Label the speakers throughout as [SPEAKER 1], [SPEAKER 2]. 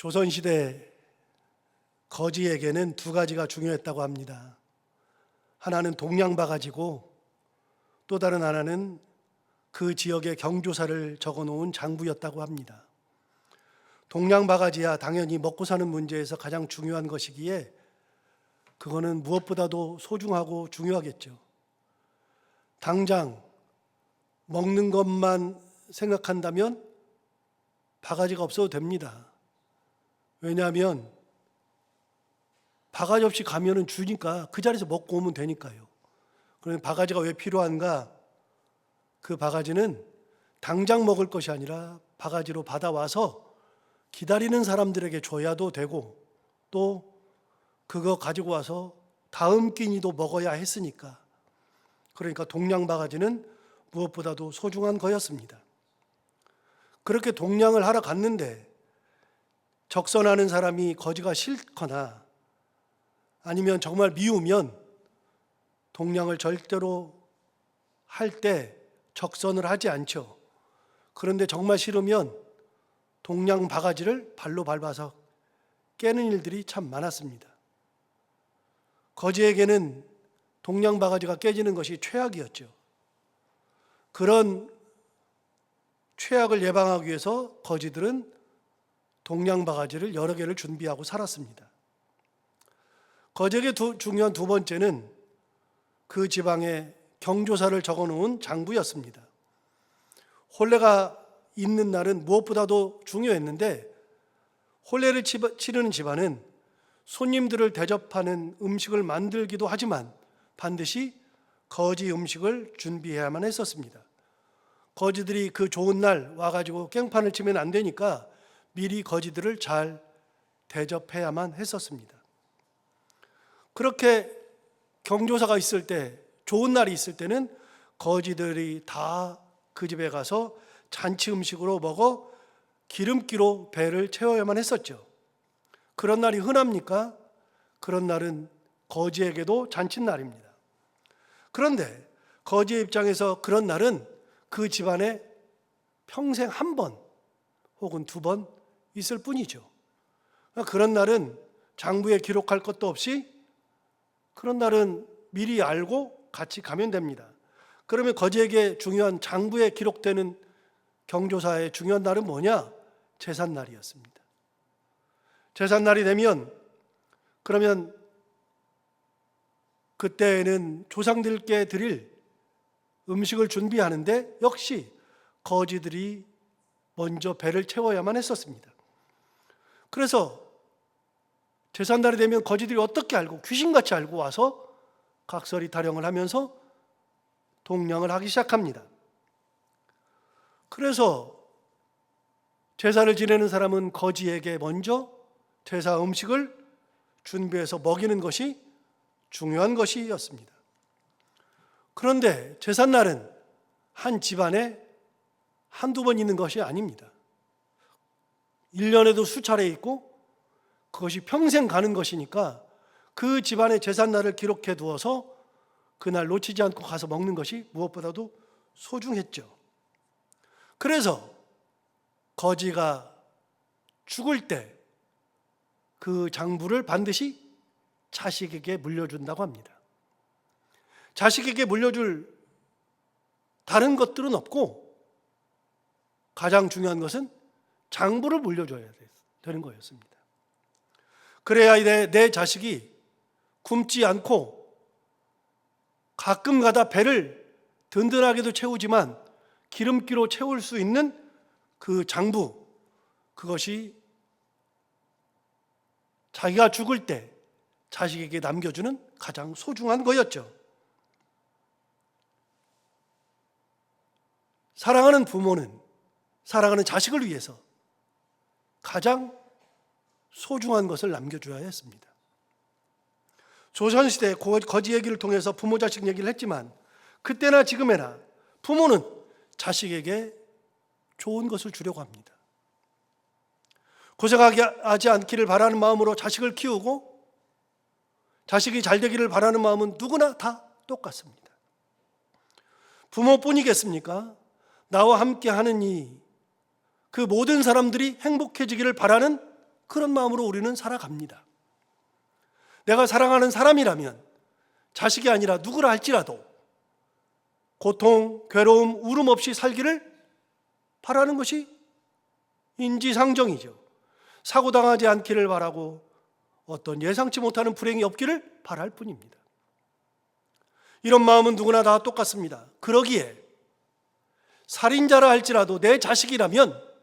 [SPEAKER 1] 조선시대 거지에게는 두 가지가 중요했다고 합니다. 하나는 동양바가지고 또 다른 하나는 그 지역의 경조사를 적어놓은 장부였다고 합니다. 동양바가지야 당연히 먹고 사는 문제에서 가장 중요한 것이기에 그거는 무엇보다도 소중하고 중요하겠죠. 당장 먹는 것만 생각한다면 바가지가 없어도 됩니다. 왜냐하면 바가지 없이 가면은 주니까 그 자리에서 먹고 오면 되니까요. 그러면 바가지가 왜 필요한가? 그 바가지는 당장 먹을 것이 아니라 바가지로 받아와서 기다리는 사람들에게 줘야도 되고 또 그거 가지고 와서 다음 끼니도 먹어야 했으니까. 그러니까 동양바가지는 무엇보다도 소중한 거였습니다. 그렇게 동양을 하러 갔는데 적선하는 사람이 거지가 싫거나 아니면 정말 미우면 동양을 절대로 할 때 적선을 하지 않죠. 그런데 정말 싫으면 동양 바가지를 발로 밟아서 깨는 일들이 참 많았습니다. 거지에게는 동양 바가지가 깨지는 것이 최악이었죠. 그런 최악을 예방하기 위해서 거지들은 동양 바가지를 여러 개를 준비하고 살았습니다. 거지에게 중요한 두 번째는 그 지방에 경조사를 적어놓은 장부였습니다. 혼례가 있는 날은 무엇보다도 중요했는데 혼례를 치르는 집안은 손님들을 대접하는 음식을 만들기도 하지만 반드시 거지 음식을 준비해야만 했었습니다. 거지들이 그 좋은 날 와가지고 깽판을 치면 안 되니까 미리 거지들을 잘 대접해야만 했었습니다. 그렇게 경조사가 있을 때, 좋은 날이 있을 때는 거지들이 다 그 집에 가서 잔치 음식으로 먹어 기름기로 배를 채워야만 했었죠. 그런 날이 흔합니까? 그런 날은 거지에게도 잔칫날입니다. 그런데 거지의 입장에서 그런 날은 그 집안에 평생 한 번 혹은 두 번 있을 뿐이죠. 그런 날은 장부에 기록할 것도 없이 그런 날은 미리 알고 같이 가면 됩니다. 그러면 거지에게 중요한 장부에 기록되는 경조사의 중요한 날은 뭐냐? 제삿날이었습니다. 제삿날이 되면 그러면 그때는 조상들께 드릴 음식을 준비하는데 역시 거지들이 먼저 배를 채워야만 했었습니다. 그래서 제삿날이 되면 거지들이 어떻게 알고 귀신같이 알고 와서 각설이 타령을 하면서 동냥을 하기 시작합니다. 그래서 제사를 지내는 사람은 거지에게 먼저 제사 음식을 준비해서 먹이는 것이 중요한 것이었습니다. 그런데 제삿날은 한 집안에 한두 번 있는 것이 아닙니다. 1년에도 수차례 있고 그것이 평생 가는 것이니까 그 집안의 제삿날을 기록해 두어서 그날 놓치지 않고 가서 먹는 것이 무엇보다도 소중했죠. 그래서 거지가 죽을 때 그 장부를 반드시 자식에게 물려준다고 합니다. 자식에게 물려줄 다른 것들은 없고 가장 중요한 것은 장부를 물려줘야 되는 거였습니다. 그래야 내 자식이 굶지 않고 가끔 가다 배를 든든하게도 채우지만 기름기로 채울 수 있는 그 장부, 그것이 자기가 죽을 때 자식에게 남겨주는 가장 소중한 거였죠. 사랑하는 부모는 사랑하는 자식을 위해서 가장 소중한 것을 남겨줘야 했습니다. 조선시대 거지 얘기를 통해서 부모 자식 얘기를 했지만 그때나 지금에나 부모는 자식에게 좋은 것을 주려고 합니다. 고생하지 않기를 바라는 마음으로 자식을 키우고 자식이 잘 되기를 바라는 마음은 누구나 다 똑같습니다. 부모뿐이겠습니까? 나와 함께 하는 그 모든 사람들이 행복해지기를 바라는 그런 마음으로 우리는 살아갑니다. 내가 사랑하는 사람이라면 자식이 아니라 누구라 할지라도 고통, 괴로움, 울음 없이 살기를 바라는 것이 인지상정이죠. 사고당하지 않기를 바라고 어떤 예상치 못하는 불행이 없기를 바랄 뿐입니다. 이런 마음은 누구나 다 똑같습니다. 그러기에 살인자라 할지라도 내 자식이라면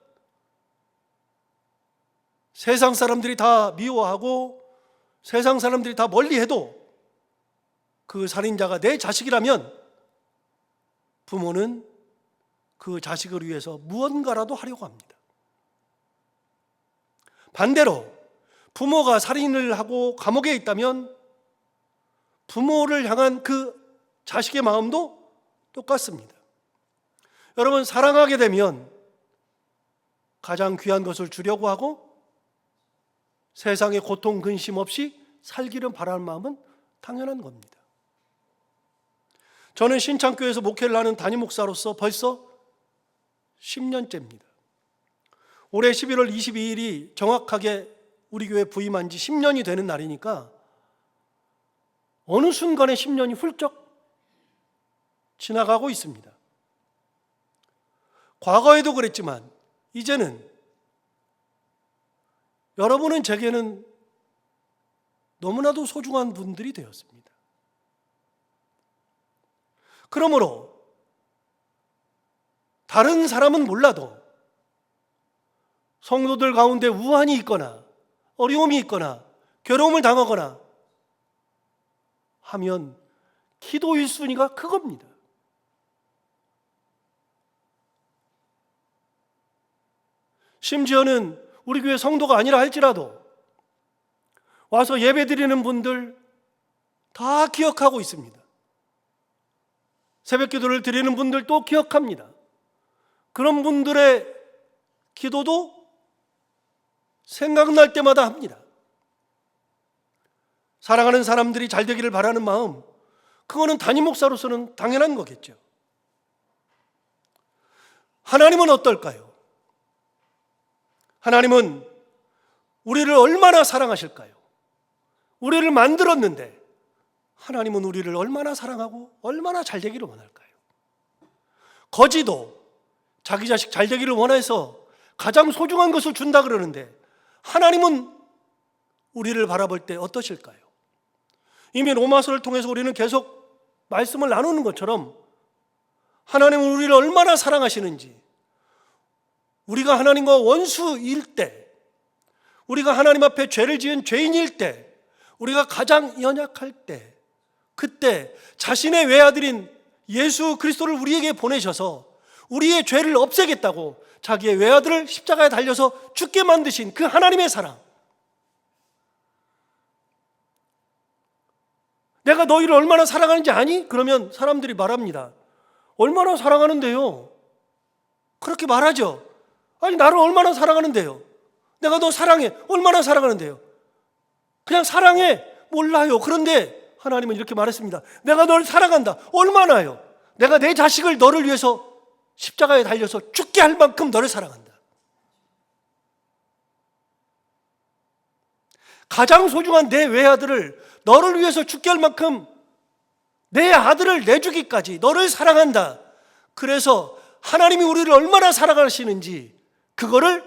[SPEAKER 1] 세상 사람들이 다 미워하고 세상 사람들이 다 멀리해도 그 살인자가 내 자식이라면 부모는 그 자식을 위해서 무언가라도 하려고 합니다. 반대로 부모가 살인을 하고 감옥에 있다면 부모를 향한 그 자식의 마음도 똑같습니다. 여러분, 사랑하게 되면 가장 귀한 것을 주려고 하고 세상의 고통, 근심 없이 살기를 바라는 마음은 당연한 겁니다. 저는 신창교회에서 목회를 하는 담임 목사로서 벌써 10년째입니다. 올해 11월 22일이 정확하게 우리 교회 부임한 지 10년이 되는 날이니까 어느 순간에 10년이 훌쩍 지나가고 있습니다. 과거에도 그랬지만 이제는 여러분은 제게는 너무나도 소중한 분들이 되었습니다. 그러므로 다른 사람은 몰라도 성도들 가운데 우환이 있거나 어려움이 있거나 괴로움을 당하거나 하면 기도 1순위가 그겁니다. 심지어는 우리 교회 성도가 아니라 할지라도 와서 예배 드리는 분들 다 기억하고 있습니다. 새벽 기도를 드리는 분들도 기억합니다. 그런 분들의 기도도 생각날 때마다 합니다. 사랑하는 사람들이 잘 되기를 바라는 마음, 그거는 담임 목사로서는 당연한 거겠죠. 하나님은 어떨까요? 하나님은 우리를 얼마나 사랑하실까요? 우리를 만들었는데 하나님은 우리를 얼마나 사랑하고 얼마나 잘 되기를 원할까요? 거지도 자기 자식 잘 되기를 원해서 가장 소중한 것을 준다 그러는데 하나님은 우리를 바라볼 때 어떠실까요? 이미 로마서를 통해서 우리는 계속 말씀을 나누는 것처럼 하나님은 우리를 얼마나 사랑하시는지, 우리가 하나님과 원수일 때, 우리가 하나님 앞에 죄를 지은 죄인일 때, 우리가 가장 연약할 때, 그때 자신의 외아들인 예수 그리스도를 우리에게 보내셔서 우리의 죄를 없애겠다고 자기의 외아들을 십자가에 달려서 죽게 만드신 그 하나님의 사랑, 내가 너희를 얼마나 사랑하는지 아니? 그러면 사람들이 말합니다. 얼마나 사랑하는데요? 그렇게 말하죠. 아니, 나를 얼마나 사랑하는데요? 내가 너 사랑해. 얼마나 사랑하는데요? 그냥 사랑해. 몰라요. 그런데 하나님은 이렇게 말했습니다. 내가 너를 사랑한다. 얼마나요? 내가 내 자식을 너를 위해서 십자가에 달려서 죽게 할 만큼 너를 사랑한다. 가장 소중한 내 외아들을 너를 위해서 죽게 할 만큼 내 아들을 내주기까지 너를 사랑한다. 그래서 하나님이 우리를 얼마나 사랑하시는지 그거를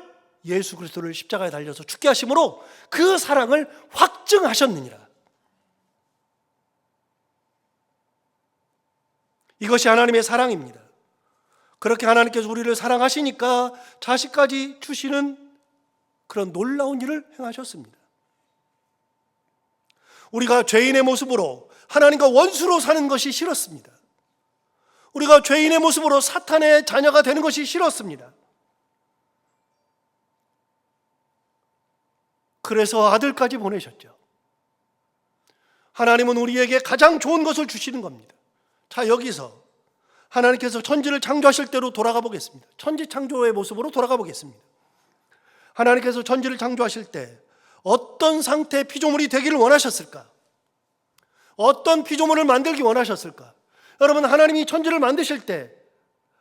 [SPEAKER 1] 예수 그리스도를 십자가에 달려서 죽게 하심으로 그 사랑을 확증하셨느니라. 이것이 하나님의 사랑입니다. 그렇게 하나님께서 우리를 사랑하시니까 자식까지 주시는 그런 놀라운 일을 행하셨습니다. 우리가 죄인의 모습으로 하나님과 원수로 사는 것이 싫었습니다. 우리가 죄인의 모습으로 사탄의 자녀가 되는 것이 싫었습니다. 그래서 아들까지 보내셨죠. 하나님은 우리에게 가장 좋은 것을 주시는 겁니다. 자, 여기서 하나님께서 천지를 창조하실 때로 돌아가 보겠습니다. 천지 창조의 모습으로 돌아가 보겠습니다. 하나님께서 천지를 창조하실 때 어떤 상태의 피조물이 되기를 원하셨을까? 어떤 피조물을 만들기 원하셨을까? 여러분, 하나님이 천지를 만드실 때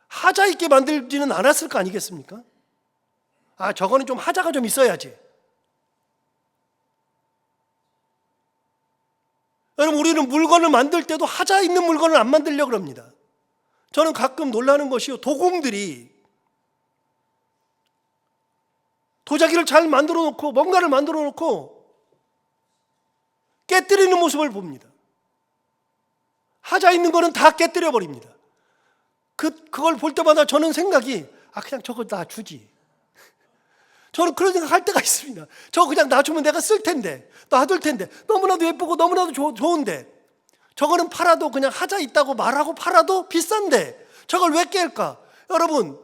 [SPEAKER 1] 하자 있게 만들지는 않았을 거 아니겠습니까? 아, 저거는 좀 하자가 좀 있어야지. 여러분, 우리는 물건을 만들 때도 하자 있는 물건을 안 만들려고 합니다. 저는 가끔 놀라는 것이요, 도공들이 도자기를 잘 만들어 놓고 뭔가를 만들어 놓고 깨뜨리는 모습을 봅니다. 하자 있는 거는 다 깨뜨려 버립니다. 그걸 볼 때마다 저는 생각이, 그냥 저거 놔주지. 저는 그런 생각 할 때가 있습니다. 저거 그냥 놔주면 내가 쓸 텐데, 놔둘 텐데, 너무나도 예쁘고 너무나도 좋은데, 저거는 팔아도 그냥 하자 있다고 말하고 팔아도 비싼데 저걸 왜 깰까? 여러분,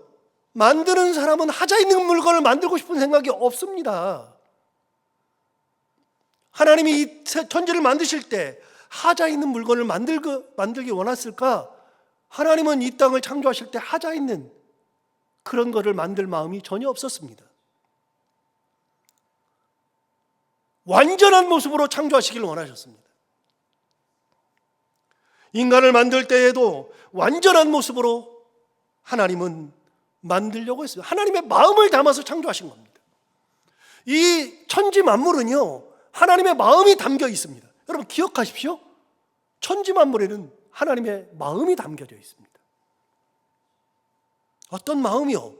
[SPEAKER 1] 만드는 사람은 하자 있는 물건을 만들고 싶은 생각이 없습니다. 하나님이 이 천지를 만드실 때 하자 있는 물건을 만들기 원했을까? 하나님은 이 땅을 창조하실 때 하자 있는 그런 거를 만들 마음이 전혀 없었습니다. 완전한 모습으로 창조하시길 원하셨습니다. 인간을 만들 때에도 완전한 모습으로 하나님은 만들려고 했어요. 하나님의 마음을 담아서 창조하신 겁니다. 이 천지 만물은요, 하나님의 마음이 담겨 있습니다. 여러분 기억하십시오. 천지 만물에는 하나님의 마음이 담겨져 있습니다. 어떤 마음이요?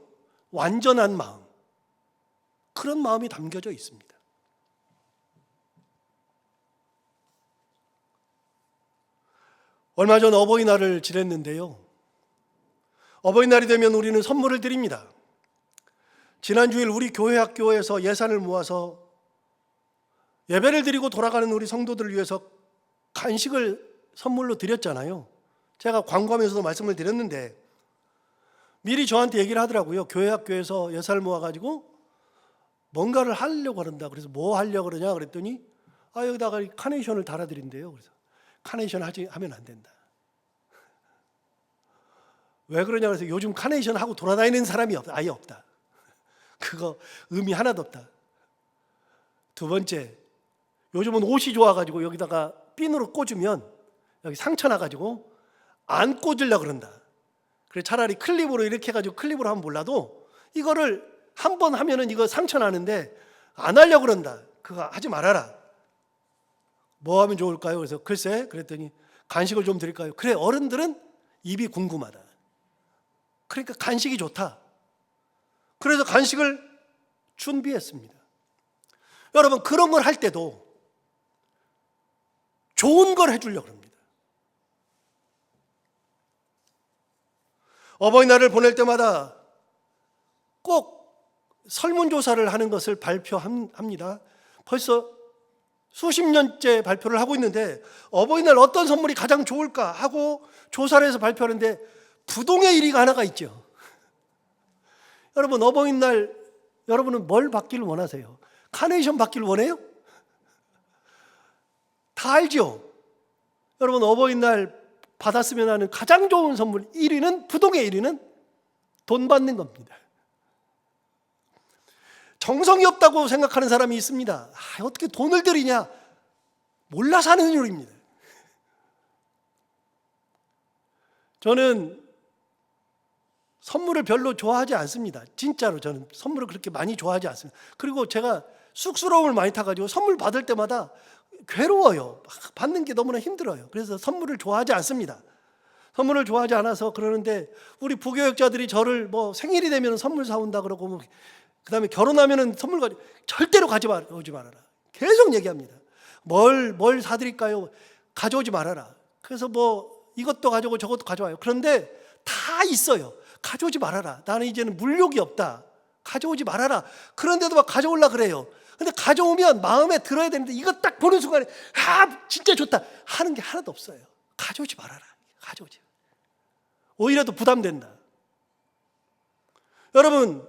[SPEAKER 1] 완전한 마음. 그런 마음이 담겨져 있습니다. 얼마 전 어버이날을 지냈는데요. 어버이날이 되면 우리는 선물을 드립니다. 지난 주일 우리 교회 학교에서 예산을 모아서 예배를 드리고 돌아가는 우리 성도들을 위해서 간식을 선물로 드렸잖아요. 제가 광고하면서도 말씀을 드렸는데 미리 저한테 얘기를 하더라고요. 교회 학교에서 예산을 모아가지고 뭔가를 하려고 그런다. 그래서 뭐 하려고 그러냐 그랬더니 여기다가 카네이션을 달아드린대요. 그래서 카네이션 하면 안 된다. 왜 그러냐 그래서 요즘 카네이션 하고 돌아다니는 사람이 아예 없다. 그거 의미 하나도 없다. 두 번째, 요즘은 옷이 좋아가지고 여기다가 핀으로 꽂으면 여기 상처 나가지고 안 꽂으려고 그런다. 그래 차라리 클립으로 이렇게 해가지고 클립으로 하면 몰라도 이거를 한 번 하면은 이거 상처 나는데 안 하려고 그런다. 그거 하지 말아라. 뭐 하면 좋을까요? 그래서 글쎄 그랬더니 간식을 좀 드릴까요? 그래, 어른들은 입이 궁금하다. 그러니까 간식이 좋다. 그래서 간식을 준비했습니다. 여러분, 그런 걸 할 때도 좋은 걸 해주려고 합니다. 어버이날을 보낼 때마다 꼭 설문조사를 하는 것을 발표합니다. 벌써 수십 년째 발표를 하고 있는데 어버이날 어떤 선물이 가장 좋을까 하고 조사를 해서 발표하는데 부동의 1위가 하나가 있죠. 여러분, 어버이날 여러분은 뭘 받기를 원하세요? 카네이션 받기를 원해요? 다 알죠? 여러분, 어버이날 받았으면 하는 가장 좋은 선물 1위는, 부동의 1위는 돈 받는 겁니다. 정성이 없다고 생각하는 사람이 있습니다. 어떻게 돈을 들이냐? 몰라서 하는 일입니다. 저는 선물을 별로 좋아하지 않습니다. 진짜로 저는 선물을 그렇게 많이 좋아하지 않습니다. 그리고 제가 쑥스러움을 많이 타가지고 선물 받을 때마다 괴로워요. 받는 게 너무나 힘들어요. 그래서 선물을 좋아하지 않습니다. 선물을 좋아하지 않아서 그러는데 우리 부교육자들이 저를 뭐 생일이 되면 선물 사온다 그러고 그 다음에 결혼하면 선물 절대로 가져오지 말아라. 계속 얘기합니다. 뭘 사드릴까요? 가져오지 말아라. 그래서 뭐 이것도 가져오고 저것도 가져와요. 그런데 다 있어요. 가져오지 말아라. 나는 이제는 물욕이 없다. 가져오지 말아라. 그런데도 막 가져오려 그래요. 근데 가져오면 마음에 들어야 되는데 이거 딱 보는 순간에 진짜 좋다 하는 게 하나도 없어요. 가져오지 말아라. 가져오지. 오히려 더 부담된다. 여러분,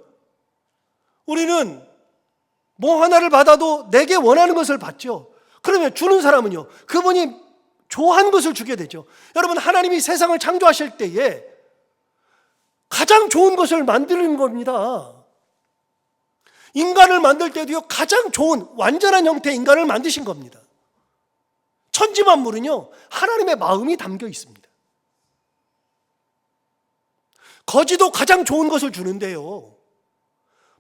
[SPEAKER 1] 우리는 뭐 하나를 받아도 내게 원하는 것을 받죠. 그러면 주는 사람은요, 그분이 좋아하는 것을 주게 되죠. 여러분, 하나님이 세상을 창조하실 때에 가장 좋은 것을 만드는 겁니다. 인간을 만들 때도요, 가장 좋은 완전한 형태의 인간을 만드신 겁니다. 천지 만물은요, 하나님의 마음이 담겨 있습니다. 거지도 가장 좋은 것을 주는데요,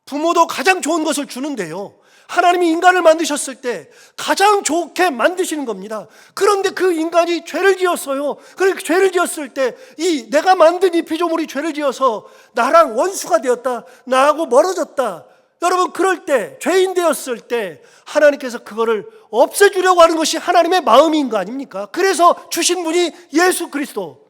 [SPEAKER 1] 부모도 가장 좋은 것을 주는데요, 하나님이 인간을 만드셨을 때 가장 좋게 만드시는 겁니다. 그런데 그 인간이 죄를 지었어요. 그렇게 죄를 지었을 때 이 내가 만든 이 피조물이 죄를 지어서 나랑 원수가 되었다, 나하고 멀어졌다. 여러분, 그럴 때, 죄인 되었을 때 하나님께서 그거를 없애주려고 하는 것이 하나님의 마음인 거 아닙니까? 그래서 주신 분이 예수 그리스도.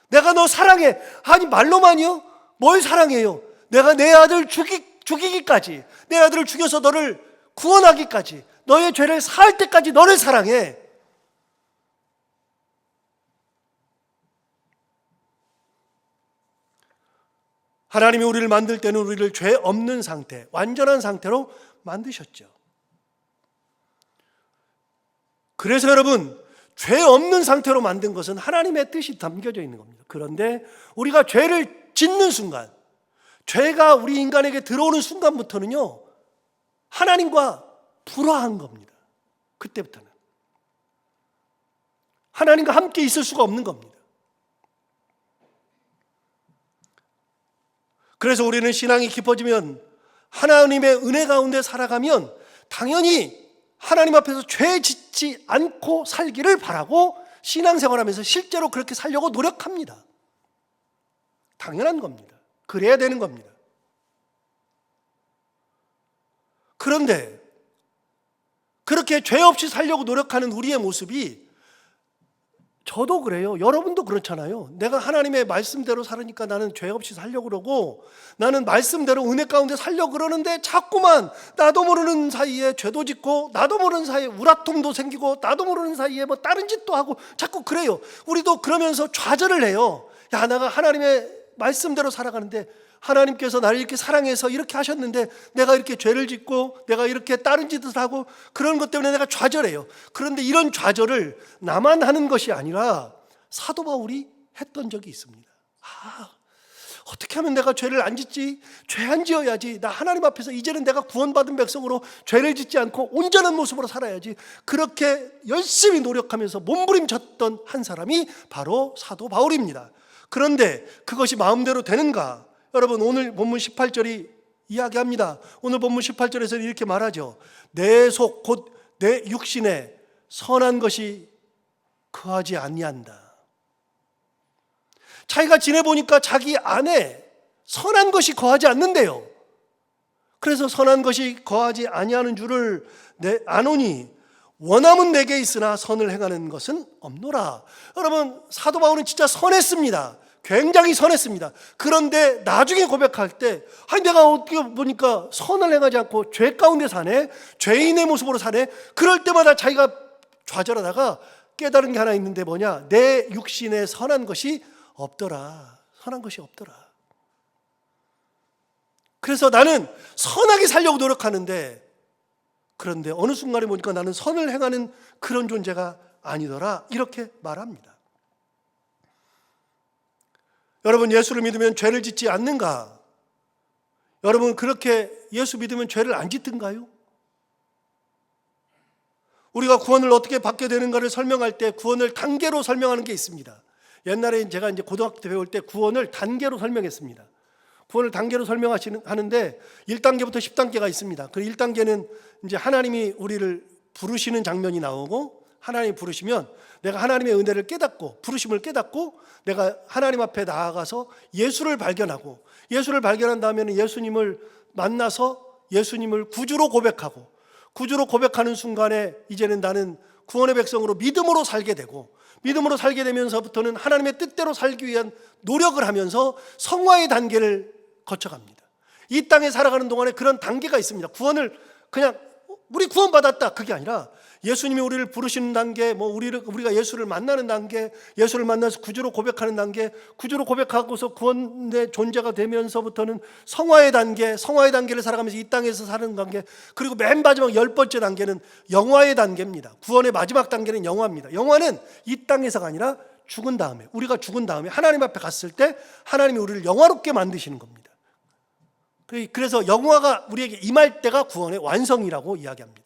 [SPEAKER 1] 내가 너 사랑해. 아니, 말로만요? 뭘 사랑해요? 내가 내 아들 죽이기까지, 내 아들을 죽여서 너를 구원하기까지, 너의 죄를 사할 때까지 너를 사랑해. 하나님이 우리를 만들 때는 우리를 죄 없는 상태, 완전한 상태로 만드셨죠. 그래서 여러분, 죄 없는 상태로 만든 것은 하나님의 뜻이 담겨져 있는 겁니다. 그런데 우리가 죄를 짓는 순간, 죄가 우리 인간에게 들어오는 순간부터는요, 하나님과 불화한 겁니다. 그때부터는 하나님과 함께 있을 수가 없는 겁니다. 그래서 우리는 신앙이 깊어지면, 하나님의 은혜 가운데 살아가면 당연히 하나님 앞에서 죄 짓지 않고 살기를 바라고 신앙생활하면서 실제로 그렇게 살려고 노력합니다. 당연한 겁니다. 그래야 되는 겁니다. 그런데 그렇게 죄 없이 살려고 노력하는 우리의 모습이, 저도 그래요. 여러분도 그렇잖아요. 내가 하나님의 말씀대로 살으니까 나는 죄 없이 살려고 그러고, 나는 말씀대로 은혜 가운데 살려고 그러는데 자꾸만 나도 모르는 사이에 죄도 짓고, 나도 모르는 사이에 우라통도 생기고, 나도 모르는 사이에 뭐 다른 짓도 하고 자꾸 그래요. 우리도 그러면서 좌절을 해요. 야, 내가 하나님의 말씀대로 살아가는데 하나님께서 나를 이렇게 사랑해서 이렇게 하셨는데 내가 이렇게 죄를 짓고 내가 이렇게 다른 짓을 하고 그런 것 때문에 내가 좌절해요. 그런데 이런 좌절을 나만 하는 것이 아니라 사도 바울이 했던 적이 있습니다. 어떻게 하면 내가 죄를 안 짓지? 죄 안 지어야지. 나 하나님 앞에서 이제는 내가 구원받은 백성으로 죄를 짓지 않고 온전한 모습으로 살아야지. 그렇게 열심히 노력하면서 몸부림쳤던 한 사람이 바로 사도 바울입니다. 그런데 그것이 마음대로 되는가? 여러분, 오늘 본문 18절이 이야기합니다. 오늘 본문 18절에서는 이렇게 말하죠. 내 속 곧 내 육신에 선한 것이 거하지 아니한다. 자기가 지내보니까 자기 안에 선한 것이 거하지 않는데요. 그래서 선한 것이 거하지 아니하는 줄을 아노니 원함은 내게 있으나 선을 행하는 것은 없노라. 여러분, 사도 바울은 진짜 선했습니다. 굉장히 선했습니다. 그런데 나중에 고백할 때, 아니 내가 어떻게 보니까 선을 행하지 않고 죄 가운데 사네, 죄인의 모습으로 사네. 그럴 때마다 자기가 좌절하다가 깨달은 게 하나 있는데 뭐냐? 내 육신에 선한 것이 없더라. 선한 것이 없더라. 그래서 나는 선하게 살려고 노력하는데, 그런데 어느 순간에 보니까 나는 선을 행하는 그런 존재가 아니더라. 이렇게 말합니다. 여러분, 예수를 믿으면 죄를 짓지 않는가? 여러분, 그렇게 예수 믿으면 죄를 안 짓든가요? 우리가 구원을 어떻게 받게 되는가를 설명할 때 구원을 단계로 설명하는 게 있습니다. 옛날에 제가 이제 고등학교 때 배울 때 구원을 단계로 설명했습니다. 구원을 단계로 설명하는데 1단계부터 10단계가 있습니다. 그 1단계는 이제 하나님이 우리를 부르시는 장면이 나오고, 하나님이 부르시면 내가 하나님의 은혜를 깨닫고, 부르심을 깨닫고 내가 하나님 앞에 나아가서 예수를 발견하고, 예수를 발견한 다음에는 예수님을 만나서 예수님을 구주로 고백하고, 구주로 고백하는 순간에 이제는 나는 구원의 백성으로 믿음으로 살게 되고, 믿음으로 살게 되면서부터는 하나님의 뜻대로 살기 위한 노력을 하면서 성화의 단계를 거쳐갑니다. 이 땅에 살아가는 동안에 그런 단계가 있습니다. 구원을 그냥 우리 구원받았다 그게 아니라 예수님이 우리를 부르시는 단계, 우리가 예수를 만나는 단계, 예수를 만나서 구주로 고백하는 단계, 구주로 고백하고서 구원의 존재가 되면서부터는 성화의 단계, 성화의 단계를 살아가면서 이 땅에서 사는 단계, 그리고 맨 마지막 10번째 단계는 영화의 단계입니다. 구원의 마지막 단계는 영화입니다. 영화는 이 땅에서가 아니라 죽은 다음에, 우리가 죽은 다음에 하나님 앞에 갔을 때 하나님이 우리를 영화롭게 만드시는 겁니다. 그래서 영화가 우리에게 임할 때가 구원의 완성이라고 이야기합니다.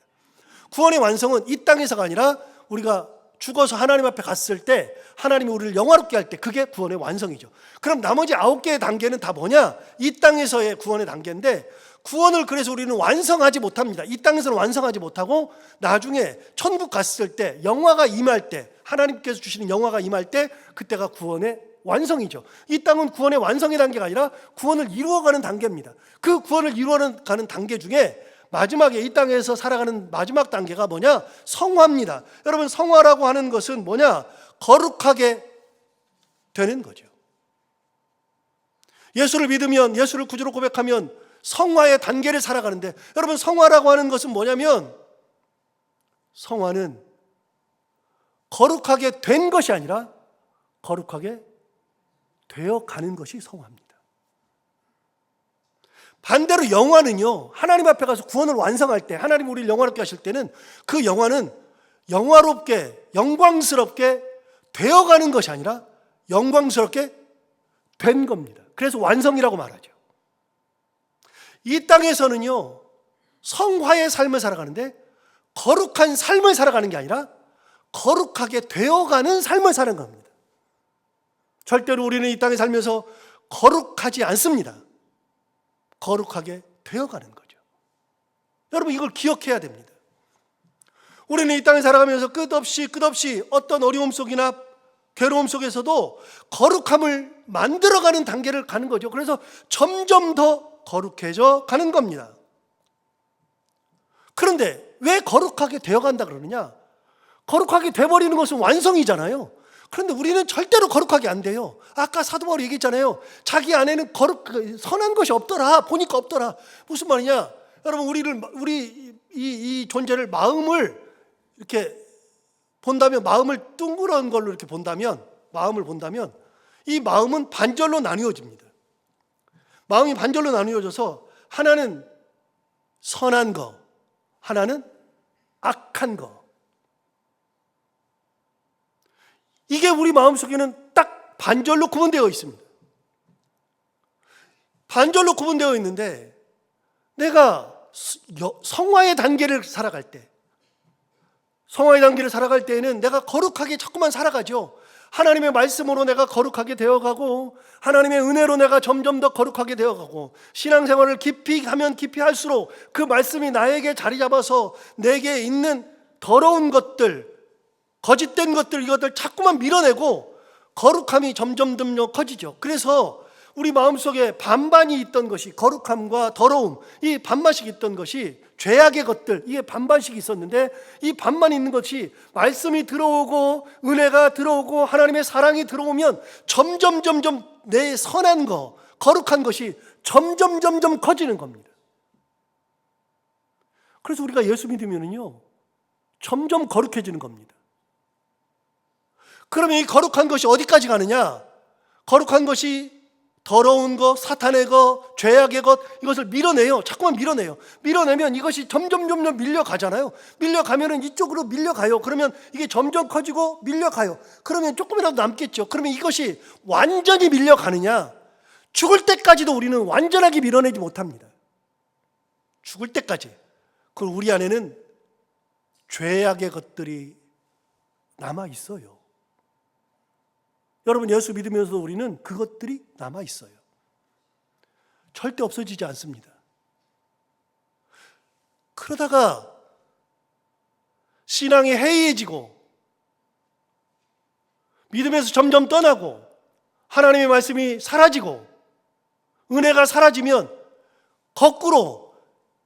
[SPEAKER 1] 구원의 완성은 이 땅에서가 아니라 우리가 죽어서 하나님 앞에 갔을 때 하나님이 우리를 영화롭게 할 때 그게 구원의 완성이죠. 그럼 나머지 9개의 단계는 다 뭐냐? 이 땅에서의 구원의 단계인데 구원을 그래서 우리는 완성하지 못합니다. 이 땅에서는 완성하지 못하고 나중에 천국 갔을 때 영화가 임할 때 하나님께서 주시는 영화가 임할 때 그때가 구원의 완성이죠. 이 땅은 구원의 완성의 단계가 아니라 구원을 이루어가는 단계입니다. 그 구원을 이루어가는 단계 중에 마지막에 이 땅에서 살아가는 마지막 단계가 뭐냐? 성화입니다. 여러분, 성화라고 하는 것은 뭐냐? 거룩하게 되는 거죠. 예수를 믿으면, 예수를 구주로 고백하면 성화의 단계를 살아가는데, 여러분, 성화라고 하는 것은 뭐냐면 성화는 거룩하게 된 것이 아니라 거룩하게 되어가는 것이 성화입니다. 반대로 영화는요, 하나님 앞에 가서 구원을 완성할 때, 하나님 우리를 영화롭게 하실 때는 그 영화는 영화롭게, 영광스럽게 되어가는 것이 아니라 영광스럽게 된 겁니다. 그래서 완성이라고 말하죠. 이 땅에서는요, 성화의 삶을 살아가는데 거룩한 삶을 살아가는 게 아니라 거룩하게 되어가는 삶을 사는 겁니다. 절대로 우리는 이 땅에 살면서 거룩하지 않습니다. 거룩하게 되어가는 거죠. 여러분, 이걸 기억해야 됩니다. 우리는 이 땅에 살아가면서 끝없이 어떤 어려움 속이나 괴로움 속에서도 거룩함을 만들어가는 단계를 가는 거죠. 그래서 점점 더 거룩해져 가는 겁니다. 그런데 왜 거룩하게 되어간다 그러느냐? 거룩하게 돼버리는 것은 완성이잖아요. 그런데 우리는 절대로 거룩하게 안 돼요. 아까 사도 바울이 얘기했잖아요. 자기 안에는 선한 것이 없더라. 보니까 없더라. 무슨 말이냐? 여러분, 우리 이 존재를 마음을 이렇게 본다면, 마음을 둥그런 걸로 이렇게 본다면, 마음을 본다면 이 마음은 반절로 나뉘어집니다. 마음이 반절로 나뉘어져서 하나는 선한 거, 하나는 악한 거. 이게 우리 마음속에는 딱 반절로 구분되어 있습니다. 반절로 구분되어 있는데 내가 성화의 단계를 살아갈 때, 성화의 단계를 살아갈 때에는 내가 거룩하게 자꾸만 살아가죠. 하나님의 말씀으로 내가 거룩하게 되어가고 하나님의 은혜로 내가 점점 더 거룩하게 되어가고 신앙생활을 깊이 하면 깊이 할수록 그 말씀이 나에게 자리 잡아서 내게 있는 더러운 것들, 거짓된 것들, 이것들 자꾸만 밀어내고 거룩함이 점점 커지죠. 그래서 우리 마음속에 반반이 있던 것이, 거룩함과 더러움, 이 반반씩 있던 것이, 죄악의 것들, 이게 반반씩 있었는데 이 반반 있는 것이 말씀이 들어오고 은혜가 들어오고 하나님의 사랑이 들어오면 점점 내 선한 거, 거룩한 것이 점점 커지는 겁니다. 그래서 우리가 예수 믿으면은요, 점점 거룩해지는 겁니다. 그러면 이 거룩한 것이 어디까지 가느냐? 거룩한 것이 더러운 것, 사탄의 것, 죄악의 것, 이것을 밀어내요. 자꾸만 밀어내요. 밀어내면 이것이 점점 밀려가잖아요. 밀려가면은 이쪽으로 밀려가요. 그러면 이게 점점 커지고 밀려가요. 그러면 조금이라도 남겠죠. 그러면 이것이 완전히 밀려가느냐? 죽을 때까지도 우리는 완전하게 밀어내지 못합니다. 죽을 때까지. 그리고 우리 안에는 죄악의 것들이 남아 있어요. 여러분, 예수 믿으면서도 우리는 그것들이 남아 있어요. 절대 없어지지 않습니다. 그러다가 신앙이 해이해지고 믿음에서 점점 떠나고 하나님의 말씀이 사라지고 은혜가 사라지면 거꾸로